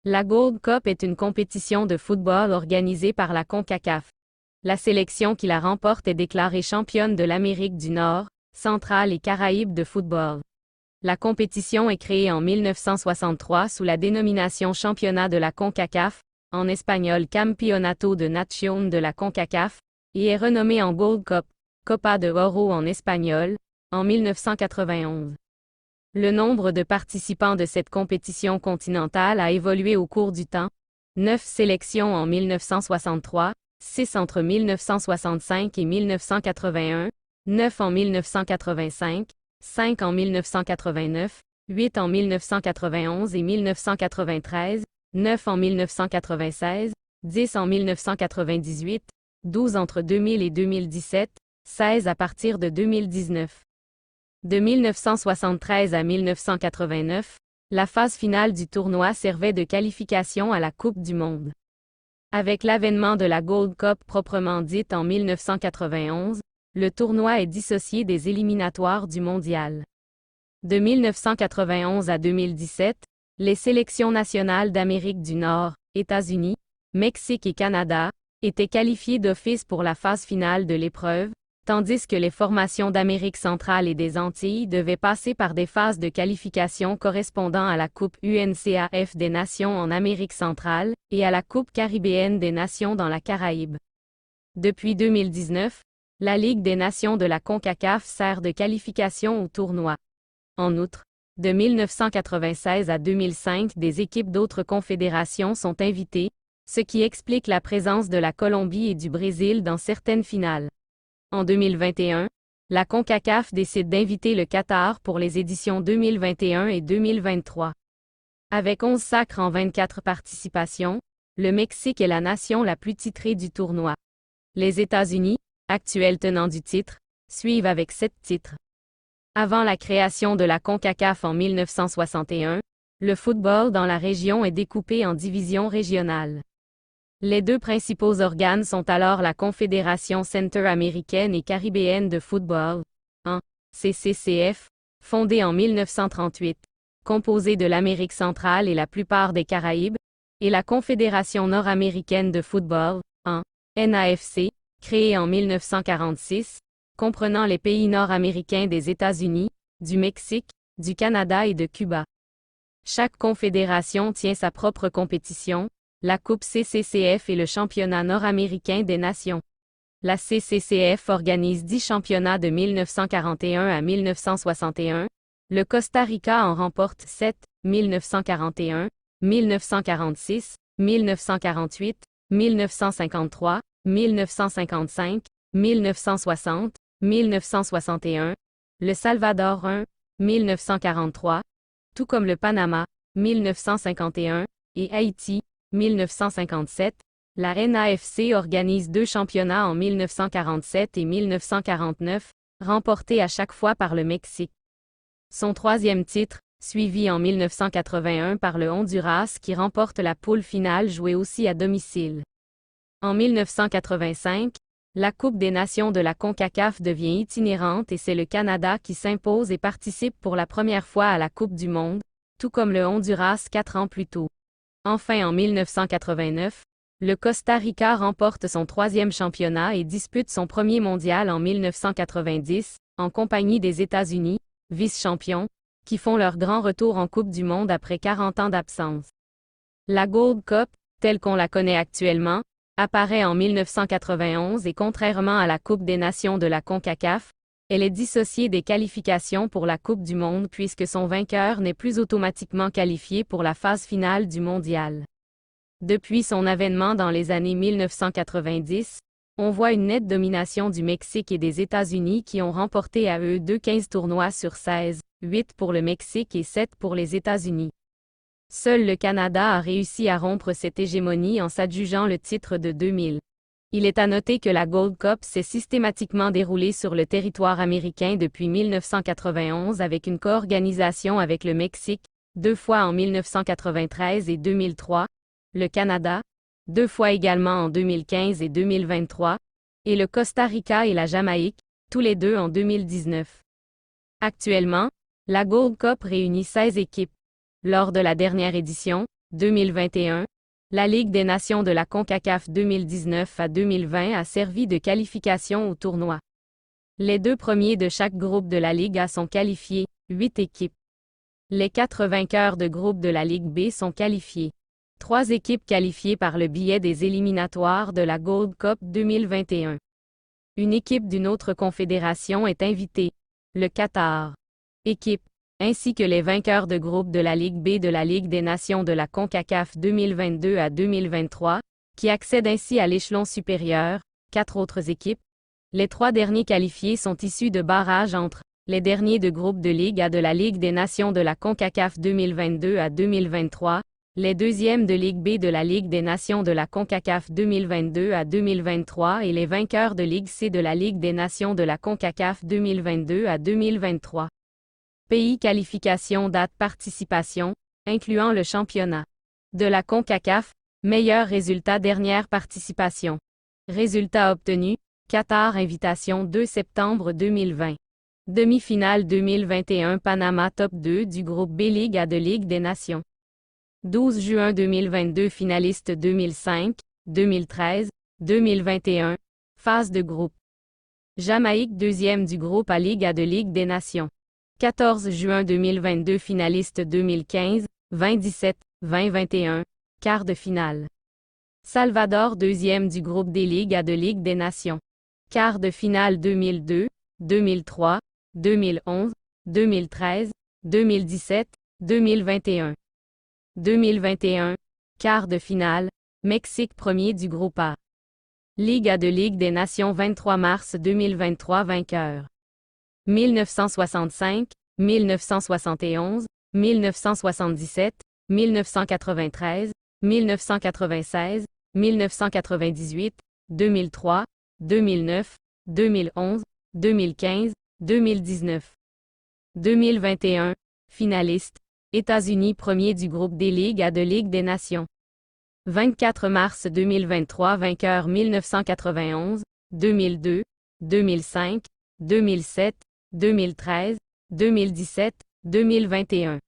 La Gold Cup est une compétition de football organisée par la CONCACAF. La sélection qui la remporte est déclarée championne de l'Amérique du Nord, centrale et Caraïbes de football. La compétition est créée en 1963 sous la dénomination Championnat de la CONCACAF, en espagnol Campeonato de Nación de la CONCACAF, et est renommée en Gold Cup, Copa de Oro en espagnol, en 1991. Le nombre de participants de cette compétition continentale a évolué au cours du temps. 9 sélections en 1963, 6 entre 1965 et 1981, 9 en 1985, 5 en 1989, 8 en 1991 et 1993, 9 en 1996, 10 en 1998, 12 entre 2000 et 2017, 16 à partir de 2019. De 1973 à 1989, la phase finale du tournoi servait de qualification à la Coupe du Monde. Avec l'avènement de la Gold Cup proprement dite en 1991, le tournoi est dissocié des éliminatoires du mondial. De 1991 à 2017, les sélections nationales d'Amérique du Nord, États-Unis, Mexique et Canada, étaient qualifiées d'office pour la phase finale de l'épreuve, tandis que les formations d'Amérique centrale et des Antilles devaient passer par des phases de qualification correspondant à la Coupe UNCAF des Nations en Amérique centrale et à la Coupe caribéenne des Nations dans la Caraïbe. Depuis 2019, la Ligue des Nations de la CONCACAF sert de qualification au tournoi. En outre, de 1996 à 2005, des équipes d'autres confédérations sont invitées, ce qui explique la présence de la Colombie et du Brésil dans certaines finales. En 2021, la CONCACAF décide d'inviter le Qatar pour les éditions 2021 et 2023. Avec 11 sacres en 24 participations, le Mexique est la nation la plus titrée du tournoi. Les États-Unis, actuels tenants du titre, suivent avec 7 titres. Avant la création de la CONCACAF en 1961, le football dans la région est découpé en divisions régionales. Les deux principaux organes sont alors la Confédération centre-américaine et caribéenne de football, CCCF, fondée en 1938, composée de l'Amérique centrale et la plupart des Caraïbes, et la Confédération nord-américaine de football, NAFC, créée en 1946, comprenant les pays nord-américains des États-Unis, du Mexique, du Canada et de Cuba. Chaque confédération tient sa propre compétition, la Coupe CCCF et le Championnat nord-américain des nations. La CCCF organise 10 championnats de 1941 à 1961. Le Costa Rica en remporte 7, 1941, 1946, 1948, 1953, 1955, 1960, 1961. Le Salvador 1, 1943, tout comme le Panama, 1951, et Haïti, 1957, la NAFC organise 2 championnats en 1947 et 1949, remportés à chaque fois par le Mexique. Son 3e titre, suivi en 1981 par le Honduras qui remporte la poule finale jouée aussi à domicile. En 1985, la Coupe des Nations de la CONCACAF devient itinérante et c'est le Canada qui s'impose et participe pour la première fois à la Coupe du Monde, tout comme le Honduras 4 ans plus tôt. Enfin en 1989, le Costa Rica remporte son 3e championnat et dispute son premier mondial en 1990, en compagnie des États-Unis, vice-champions, qui font leur grand retour en Coupe du Monde après 40 ans d'absence. La Gold Cup, telle qu'on la connaît actuellement, apparaît en 1991 et contrairement à la Coupe des Nations de la CONCACAF, elle est dissociée des qualifications pour la Coupe du Monde puisque son vainqueur n'est plus automatiquement qualifié pour la phase finale du mondial. Depuis son avènement dans les années 1990, on voit une nette domination du Mexique et des États-Unis qui ont remporté à eux 15 tournois sur 16, 8 pour le Mexique et 7 pour les États-Unis. Seul le Canada a réussi à rompre cette hégémonie en s'adjugeant le titre de 2000. Il est à noter que la Gold Cup s'est systématiquement déroulée sur le territoire américain depuis 1991 avec une co-organisation avec le Mexique, 2 fois en 1993 et 2003, le Canada, 2 fois également en 2015 et 2023, et le Costa Rica et la Jamaïque, tous les 2 en 2019. Actuellement, la Gold Cup réunit 16 équipes. Lors de la dernière édition, 2021, la Ligue des Nations de la CONCACAF 2019 à 2020 a servi de qualification au tournoi. Les 2 premiers de chaque groupe de la Ligue A sont qualifiés, 8 équipes. Les 4 vainqueurs de groupe de la Ligue B sont qualifiés. 3 équipes qualifiées par le biais des éliminatoires de la Gold Cup 2021. Une équipe d'une autre confédération est invitée, le Qatar. Équipe, ainsi que les vainqueurs de groupe de la Ligue B de la Ligue des Nations de la CONCACAF 2022 à 2023, qui accèdent ainsi à l'échelon supérieur, 4 autres équipes. Les 3 derniers qualifiés sont issus de barrages entre les derniers de groupe de Ligue A de la Ligue des Nations de la CONCACAF 2022 à 2023, les deuxièmes de Ligue B de la Ligue des Nations de la CONCACAF 2022 à 2023 et les vainqueurs de Ligue C de la Ligue des Nations de la CONCACAF 2022 à 2023. Pays qualification date participation, incluant le championnat de la CONCACAF, meilleur résultat dernière participation. Résultat obtenu, Qatar invitation 2 septembre 2020. Demi-finale 2021 Panama top 2 du groupe B Ligue A de Ligue des Nations. 12 juin 2022 finaliste 2005, 2013, 2021, phase de groupe. Jamaïque deuxième du groupe A Ligue A de Ligue des Nations. 14 juin 2022 finaliste 2015, 2017, 2021, quart de finale. Salvador deuxième du groupe des Ligues A de Ligue des Nations. Quart de finale 2002, 2003, 2011, 2013, 2017, 2021. 2021, quart de finale, Mexique premier du groupe A. Ligue A de Ligue des Nations 23 mars 2023 vainqueur. 1965, 1971, 1977, 1993, 1996, 1998, 2003, 2009, 2011, 2015, 2019. 2021, finaliste, États-Unis premier du groupe des Ligues A de Ligue des Nations. 24 mars 2023 vainqueur 1991, 2002, 2005, 2007, 2013, 2017, 2021.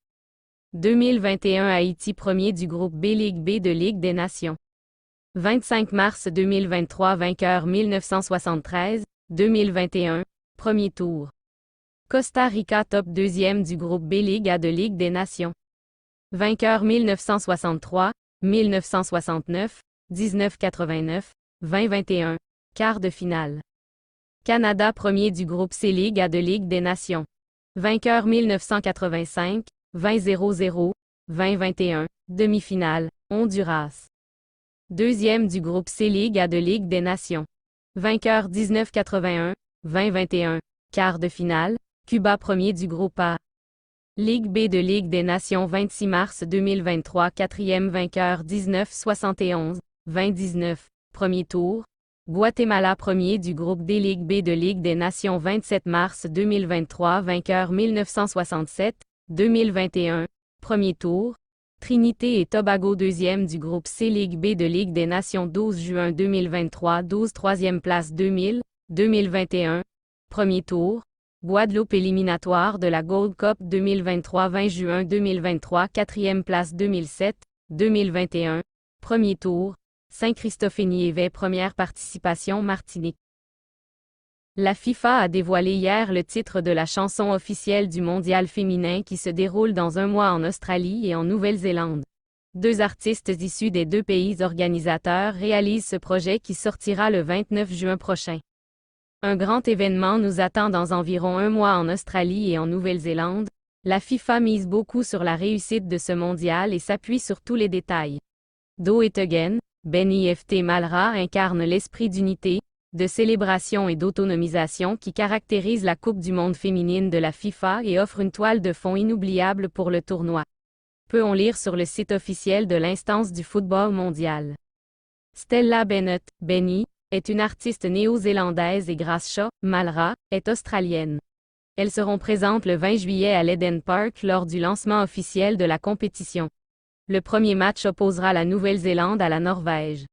2021 Haïti premier du groupe B Ligue B de Ligue des Nations. 25 mars 2023 vainqueur 1973, 2021, premier tour. Costa Rica top deuxième du groupe B Ligue A de Ligue des Nations. Vainqueur 1963, 1969, 1989, 2021, quart de finale. Canada premier du groupe C Ligue A de Ligue des Nations. Vainqueur 1985, 2000, 2021, demi-finale, Honduras. Deuxième du groupe C Ligue A de Ligue des Nations. Vainqueur 1981, 2021, quart de finale, Cuba premier du groupe A. Ligue B de Ligue des Nations 26 mars 2023 quatrième vainqueur 1971, 2019, premier tour. Guatemala premier du groupe D Ligue B de Ligue des Nations 27 mars 2023 vainqueur 1967, 2021, premier tour. Trinité et Tobago deuxième du groupe C Ligue B de Ligue des Nations 12 juin 2023 12 troisième place 2000, 2021, premier tour. Guadeloupe éliminatoire de la Gold Cup 2023 20 juin 2023 quatrième place 2007, 2021, premier tour. Saint-Christophe-et-Niévès première participation Martinique. La FIFA a dévoilé hier le titre de la chanson officielle du mondial féminin qui se déroule dans un mois en Australie et en Nouvelle-Zélande. 2 artistes issus des 2 pays organisateurs réalisent ce projet qui sortira le 29 juin prochain. Un grand événement nous attend dans environ un mois en Australie et en Nouvelle-Zélande. La FIFA mise beaucoup sur la réussite de ce mondial et s'appuie sur tous les détails. Do It Again, Benny Ft. Malra incarne l'esprit d'unité, de célébration et d'autonomisation qui caractérise la Coupe du monde féminine de la FIFA et offre une toile de fond inoubliable pour le tournoi. Peut-on lire sur le site officiel de l'instance du football mondial. Stella Bennett, Benny, est une artiste néo-zélandaise et Gracia Malra est australienne. Elles seront présentes le 20 juillet à l'Eden Park lors du lancement officiel de la compétition. Le premier match opposera la Nouvelle-Zélande à la Norvège.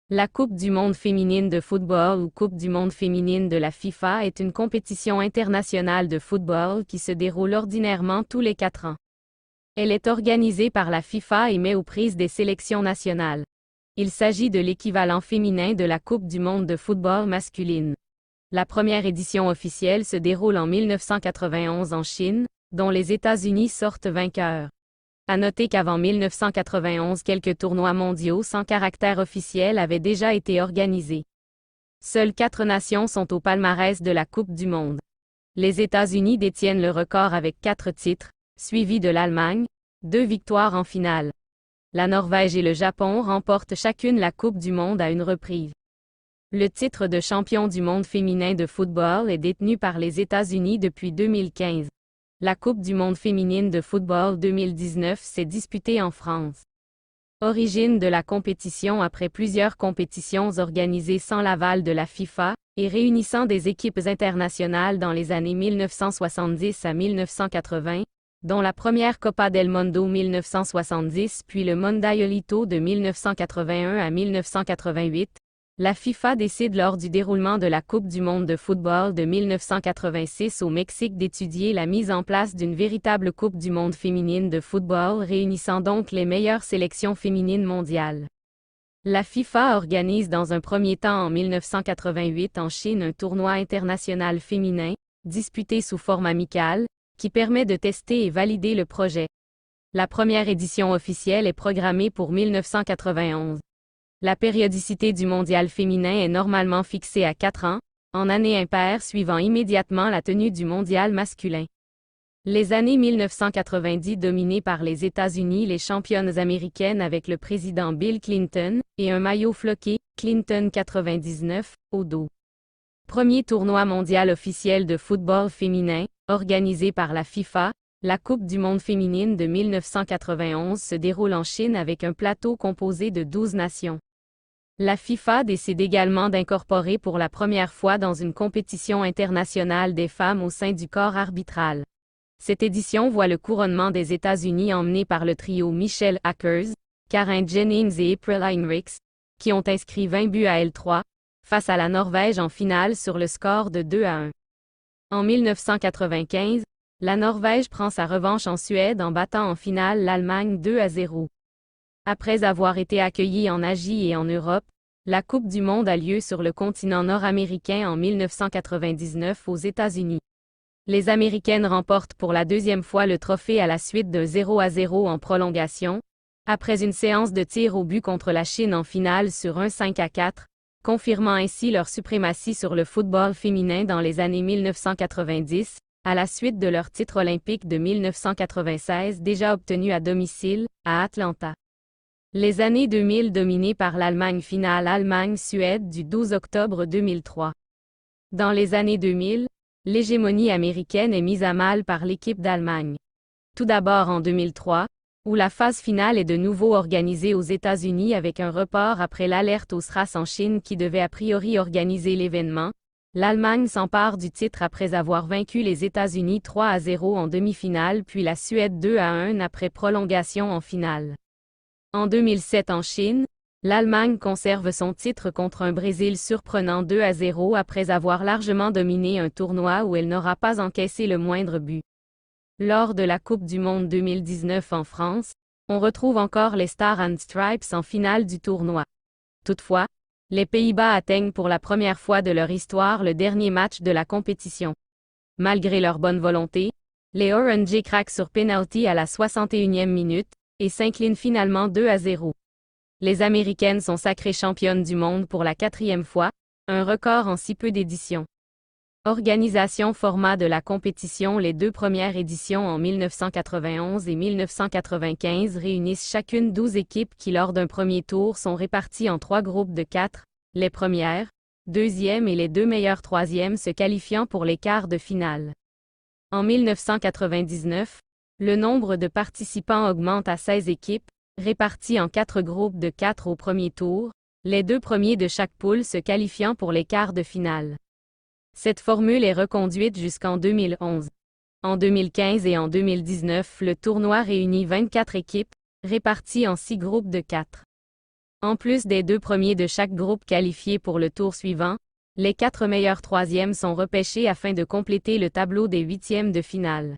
La Coupe du monde féminine de football ou Coupe du monde féminine de la FIFA est une compétition internationale de football qui se déroule ordinairement tous les 4 ans. Elle est organisée par la FIFA et met aux prises des sélections nationales. Il s'agit de l'équivalent féminin de la Coupe du monde de football masculine. La première édition officielle se déroule en 1991 en Chine, dont les États-Unis sortent vainqueurs. À noter qu'avant 1991 quelques tournois mondiaux sans caractère officiel avaient déjà été organisés. Seules 4 nations sont au palmarès de la Coupe du monde. Les États-Unis détiennent le record avec 4 titres, suivis de l'Allemagne, 2 victoires en finale. La Norvège et le Japon remportent chacune la Coupe du monde à une reprise. Le titre de champion du monde féminin de football est détenu par les États-Unis depuis 2015. La Coupe du monde féminine de football 2019 s'est disputée en France. Origine de la compétition après plusieurs compétitions organisées sans l'aval de la FIFA, et réunissant des équipes internationales dans les années 1970 à 1980, dont la première Copa del Mundo 1970 puis le Mundialito de 1981 à 1988, la FIFA décide lors du déroulement de la Coupe du monde de football de 1986 au Mexique d'étudier la mise en place d'une véritable Coupe du monde féminine de football réunissant donc les meilleures sélections féminines mondiales. La FIFA organise dans un premier temps en 1988 en Chine un tournoi international féminin, disputé sous forme amicale, qui permet de tester et valider le projet. La première édition officielle est programmée pour 1991. La périodicité du mondial féminin est normalement fixée à 4 ans, en année impaire suivant immédiatement la tenue du mondial masculin. Les années 1990 dominées par les États-Unis, les championnes américaines avec le président Bill Clinton, et un maillot floqué, Clinton 99, au dos. Premier tournoi mondial officiel de football féminin, organisé par la FIFA, la Coupe du monde féminine de 1991 se déroule en Chine avec un plateau composé de 12 nations. La FIFA décide également d'incorporer pour la première fois dans une compétition internationale des femmes au sein du corps arbitral. Cette édition voit le couronnement des États-Unis emmené par le trio Michelle Akers, Karen Jennings et April Heinrichs, qui ont inscrit 20 buts à L3, face à la Norvège en finale sur le score de 2-1. En 1995, la Norvège prend sa revanche en Suède en battant en finale l'Allemagne 2-0. Après avoir été accueillie en Asie et en Europe, la Coupe du monde a lieu sur le continent nord-américain en 1999 aux États-Unis. Les Américaines remportent pour la deuxième fois le trophée à la suite d'un 0-0 en prolongation, après une séance de tirs au but contre la Chine en finale sur un 5-4, confirmant ainsi leur suprématie sur le football féminin dans les années 1990, à la suite de leur titre olympique de 1996 déjà obtenu à domicile, à Atlanta. Les années 2000 dominées par l'Allemagne finale Allemagne-Suède du 12 octobre 2003. Dans les années 2000, l'hégémonie américaine est mise à mal par l'équipe d'Allemagne. Tout d'abord en 2003, où la phase finale est de nouveau organisée aux États-Unis avec un report après l'alerte aux SRAS en Chine qui devait a priori organiser l'événement, l'Allemagne s'empare du titre après avoir vaincu les États-Unis 3-0 en demi-finale puis la Suède 2-1 après prolongation en finale. En 2007 en Chine, l'Allemagne conserve son titre contre un Brésil surprenant 2-0 après avoir largement dominé un tournoi où elle n'aura pas encaissé le moindre but. Lors de la Coupe du monde 2019 en France, on retrouve encore les Stars and Stripes en finale du tournoi. Toutefois, les Pays-Bas atteignent pour la première fois de leur histoire le dernier match de la compétition. Malgré leur bonne volonté, les Orangers craquent sur penalty à la 61e minute, et s'inclinent finalement 2-0. Les Américaines sont sacrées championnes du monde pour la 4e fois, un record en si peu d'éditions. Organisation format de la compétition. Les 2 premières éditions en 1991 et 1995 réunissent chacune 12 équipes qui lors d'un premier tour sont réparties en 3 groupes de 4, les premières, deuxièmes et les 2 meilleures troisièmes se qualifiant pour les quarts de finale. En 1999, le nombre de participants augmente à 16 équipes, réparties en 4 groupes de 4 au premier tour, les 2 premiers de chaque poule se qualifiant pour les quarts de finale. Cette formule est reconduite jusqu'en 2011. En 2015 et en 2019, le tournoi réunit 24 équipes, réparties en 6 groupes de 4. En plus des 2 premiers de chaque groupe qualifiés pour le tour suivant, les 4 meilleurs troisièmes sont repêchés afin de compléter le tableau des huitièmes de finale.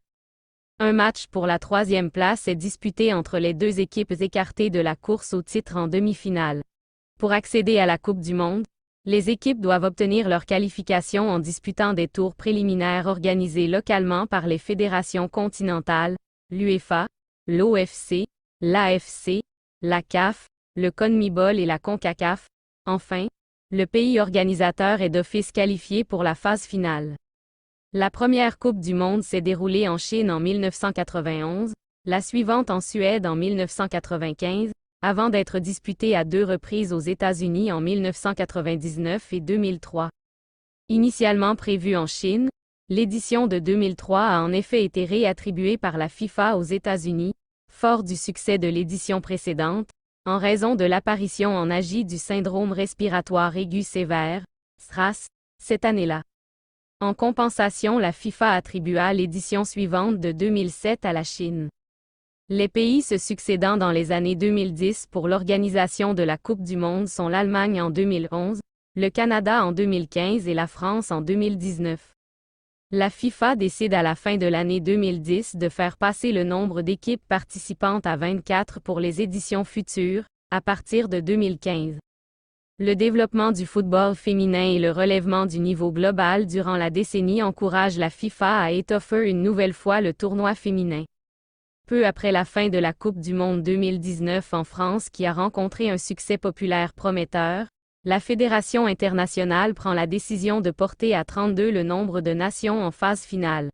Un match pour la troisième place est disputé entre les deux équipes écartées de la course au titre en demi-finale. Pour accéder à la Coupe du Monde, les équipes doivent obtenir leur qualification en disputant des tours préliminaires organisés localement par les fédérations continentales, l'UEFA, l'OFC, l'AFC, la CAF, le CONMEBOL et la CONCACAF. Enfin, le pays organisateur est d'office qualifié pour la phase finale. La première Coupe du Monde s'est déroulée en Chine en 1991, la suivante en Suède en 1995, avant d'être disputée à 2 reprises aux États-Unis en 1999 et 2003. Initialement prévue en Chine, l'édition de 2003 a en effet été réattribuée par la FIFA aux États-Unis, fort du succès de l'édition précédente, en raison de l'apparition en Asie du syndrome respiratoire aigu sévère, SRAS, cette année-là. En compensation, la FIFA attribua l'édition suivante de 2007 à la Chine. Les pays se succédant dans les années 2010 pour l'organisation de la Coupe du Monde sont l'Allemagne en 2011, le Canada en 2015 et la France en 2019. La FIFA décide à la fin de l'année 2010 de faire passer le nombre d'équipes participantes à 24 pour les éditions futures, à partir de 2015. Le développement du football féminin et le relèvement du niveau global durant la décennie encouragent la FIFA à étoffer une nouvelle fois le tournoi féminin. Peu après la fin de la Coupe du Monde 2019 en France qui a rencontré un succès populaire prometteur, la Fédération internationale prend la décision de porter à 32 le nombre de nations en phase finale.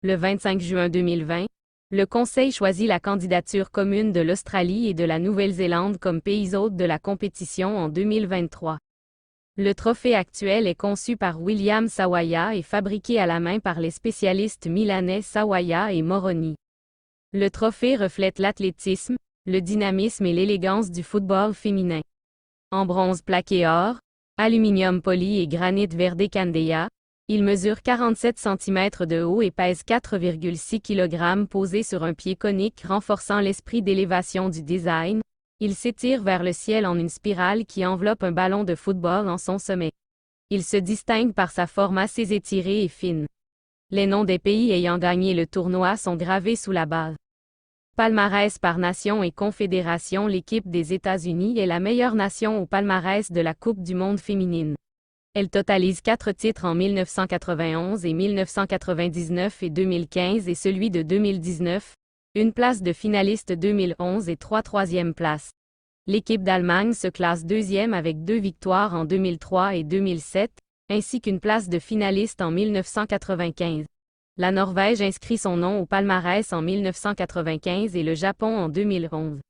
Le 25 juin 2020, le Conseil choisit la candidature commune de l'Australie et de la Nouvelle-Zélande comme pays hôtes de la compétition en 2023. Le trophée actuel est conçu par William Sawaya et fabriqué à la main par les spécialistes milanais Sawaya et Moroni. Le trophée reflète l'athlétisme, le dynamisme et l'élégance du football féminin. En bronze plaqué or, aluminium poli et granit verde Candea, il mesure 47 cm de haut et pèse 4,6 kg posé sur un pied conique renforçant l'esprit d'élévation du design. Il s'étire vers le ciel en une spirale qui enveloppe un ballon de football en son sommet. Il se distingue par sa forme assez étirée et fine. Les noms des pays ayant gagné le tournoi sont gravés sous la base. Palmarès par nation et confédération. L'équipe des États-Unis est la meilleure nation au palmarès de la Coupe du Monde féminine. Elle totalise 4 titres en 1991 et 1999 et 2015 et celui de 2019, une place de finaliste 2011 et 3 troisièmes places. L'équipe d'Allemagne se classe deuxième avec 2 victoires en 2003 et 2007, ainsi qu'une place de finaliste en 1995. La Norvège inscrit son nom au palmarès en 1995 et le Japon en 2011.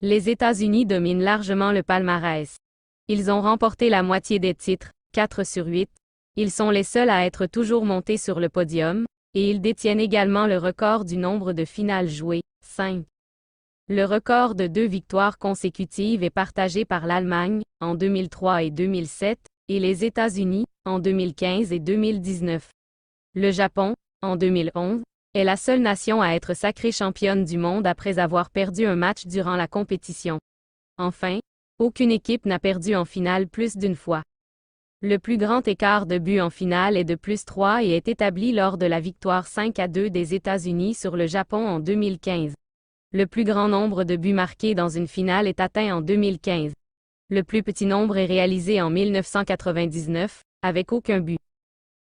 Les États-Unis dominent largement le palmarès. Ils ont remporté la moitié des titres, 4 sur 8. Ils sont les seuls à être toujours montés sur le podium, et ils détiennent également le record du nombre de finales jouées, 5. Le record de 2 victoires consécutives est partagé par l'Allemagne, en 2003 et 2007, et les États-Unis, en 2015 et 2019. Le Japon, en 2011, est la seule nation à être sacrée championne du monde après avoir perdu un match durant la compétition. Enfin, aucune équipe n'a perdu en finale plus d'une fois. Le plus grand écart de buts en finale est de +3 et est établi lors de la victoire 5-2 des États-Unis sur le Japon en 2015. Le plus grand nombre de buts marqués dans une finale est atteint en 2015. Le plus petit nombre est réalisé en 1999, avec aucun but.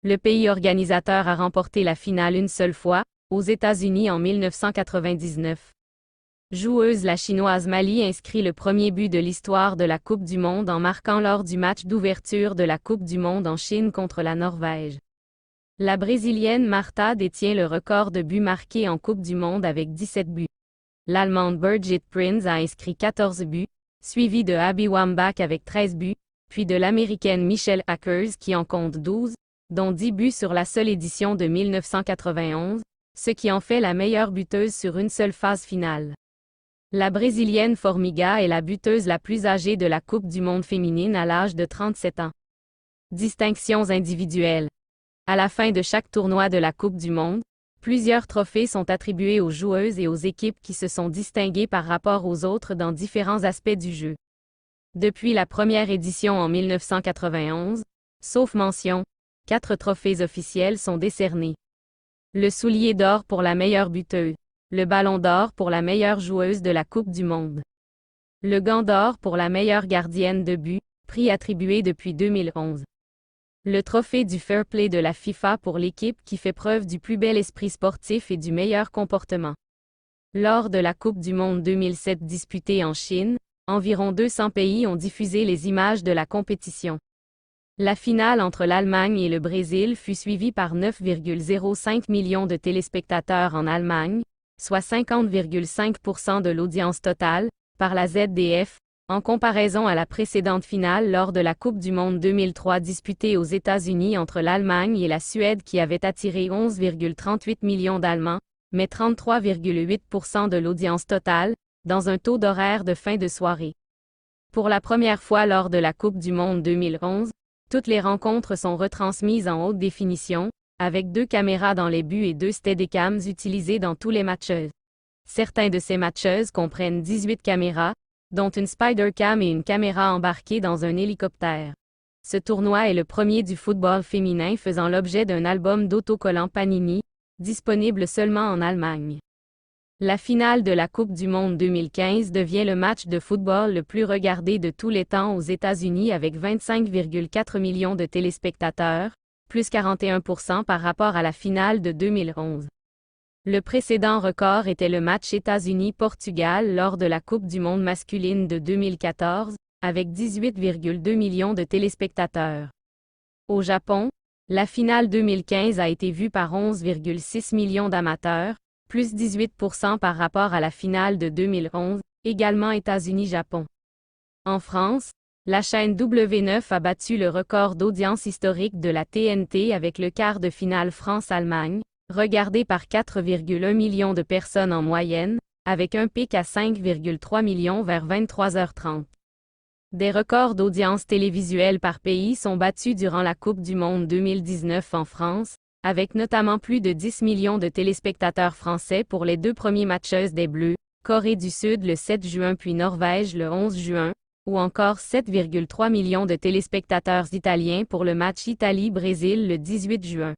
Le pays organisateur a remporté la finale une seule fois, aux États-Unis en 1999. Joueuse, la chinoise Mali inscrit le premier but de l'histoire de la Coupe du Monde en marquant lors du match d'ouverture de la Coupe du Monde en Chine contre la Norvège. La Brésilienne Marta détient le record de buts marqués en Coupe du Monde avec 17 buts. L'Allemande Birgit Prinz a inscrit 14 buts, suivie de Abby Wambach avec 13 buts, puis de l'Américaine Michelle Akers qui en compte 12, dont 10 buts sur la seule édition de 1991, ce qui en fait la meilleure buteuse sur une seule phase finale. La Brésilienne Formiga est la buteuse la plus âgée de la Coupe du Monde féminine à l'âge de 37 ans. Distinctions individuelles. À la fin de chaque tournoi de la Coupe du Monde, plusieurs trophées sont attribués aux joueuses et aux équipes qui se sont distinguées par rapport aux autres dans différents aspects du jeu. Depuis la première édition en 1991, sauf mention, 4 trophées officiels sont décernés. Le soulier d'or pour la meilleure buteuse. Le ballon d'or pour la meilleure joueuse de la Coupe du Monde. Le gant d'or pour la meilleure gardienne de but, prix attribué depuis 2011. Le trophée du Fair Play de la FIFA pour l'équipe qui fait preuve du plus bel esprit sportif et du meilleur comportement. Lors de la Coupe du Monde 2007 disputée en Chine, environ 200 pays ont diffusé les images de la compétition. La finale entre l'Allemagne et le Brésil fut suivie par 9,05 millions de téléspectateurs en Allemagne, soit 50,5% de l'audience totale, par la ZDF, en comparaison à la précédente finale lors de la Coupe du Monde 2003 disputée aux États-Unis entre l'Allemagne et la Suède qui avait attiré 11,38 millions d'Allemands, mais 33,8% de l'audience totale, dans un taux d'horaire de fin de soirée. Pour la première fois lors de la Coupe du Monde 2011, toutes les rencontres sont retransmises en haute définition, avec 2 caméras dans les buts et 2 steadicams utilisés dans tous les matchs. Certains de ces matchs comprennent 18 caméras, dont une Spider-Cam et une caméra embarquée dans un hélicoptère. Ce tournoi est le premier du football féminin faisant l'objet d'un album d'autocollants Panini, disponible seulement en Allemagne. La finale de la Coupe du Monde 2015 devient le match de football le plus regardé de tous les temps aux États-Unis avec 25,4 millions de téléspectateurs, plus 41% par rapport à la finale de 2011. Le précédent record était le match États-Unis-Portugal lors de la Coupe du Monde masculine de 2014, avec 18,2 millions de téléspectateurs. Au Japon, la finale 2015 a été vue par 11,6 millions d'amateurs, plus 18% par rapport à la finale de 2011, également États-Unis-Japon. En France, la chaîne W9 a battu le record d'audience historique de la TNT avec le quart de finale France-Allemagne, regardé par 4,1 millions de personnes en moyenne, avec un pic à 5,3 millions vers 23h30. Des records d'audience télévisuelle par pays sont battus durant la Coupe du Monde 2019 en France, avec notamment plus de 10 millions de téléspectateurs français pour les 2 premiers matchs des Bleus, Corée du Sud le 7 juin puis Norvège le 11 juin, ou encore 7,3 millions de téléspectateurs italiens pour le match Italie-Brésil le 18 juin.